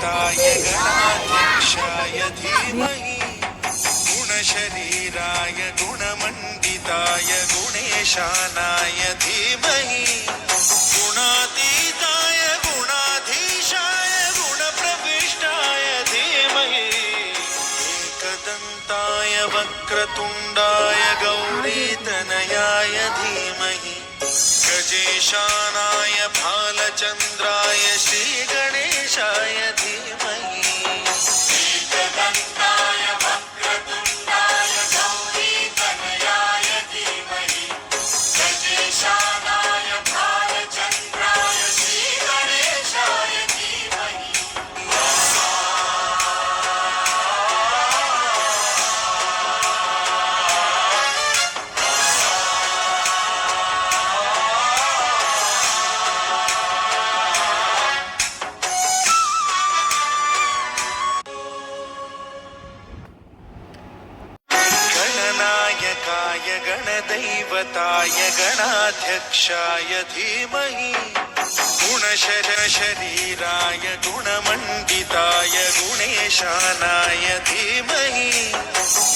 दैवताय गणाध्यक्षाय धीमहि गुणशरीराय गुणमण्डिताय गुणेशानाय धीमहि गुणातीताय गुणाधीशाय गुणप्रविष्टाय धीमहि एकदन्ताय वक्रतुण्डाय गौरीतनयाय धीमहि गजेशानाय भालचन्द्राय श्रीगणेशाय धीमहि एकदन्ताय वक्रतुण्डाय गौरीतनयाय धीमहि गजेशानाय भालचन्द्राय श्रीगणेशाय धीमहि गणनायकाय गणदैवताय गणाध्यक्षाय धीमहि गुणशरीराय गुणमण्डिताय गुणेशानाय धीमहि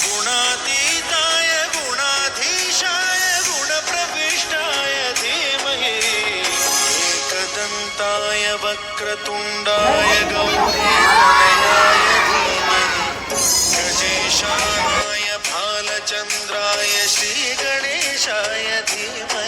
गुणातीताय गुणाधीशाय गुणप्रविष्टाय धीमहि एकदन्ताय वक्रतुण्डाय गौरीतनयाय धीमहि गजेशानाय भालचन्द्राय श्रीगणेशाय धीमहि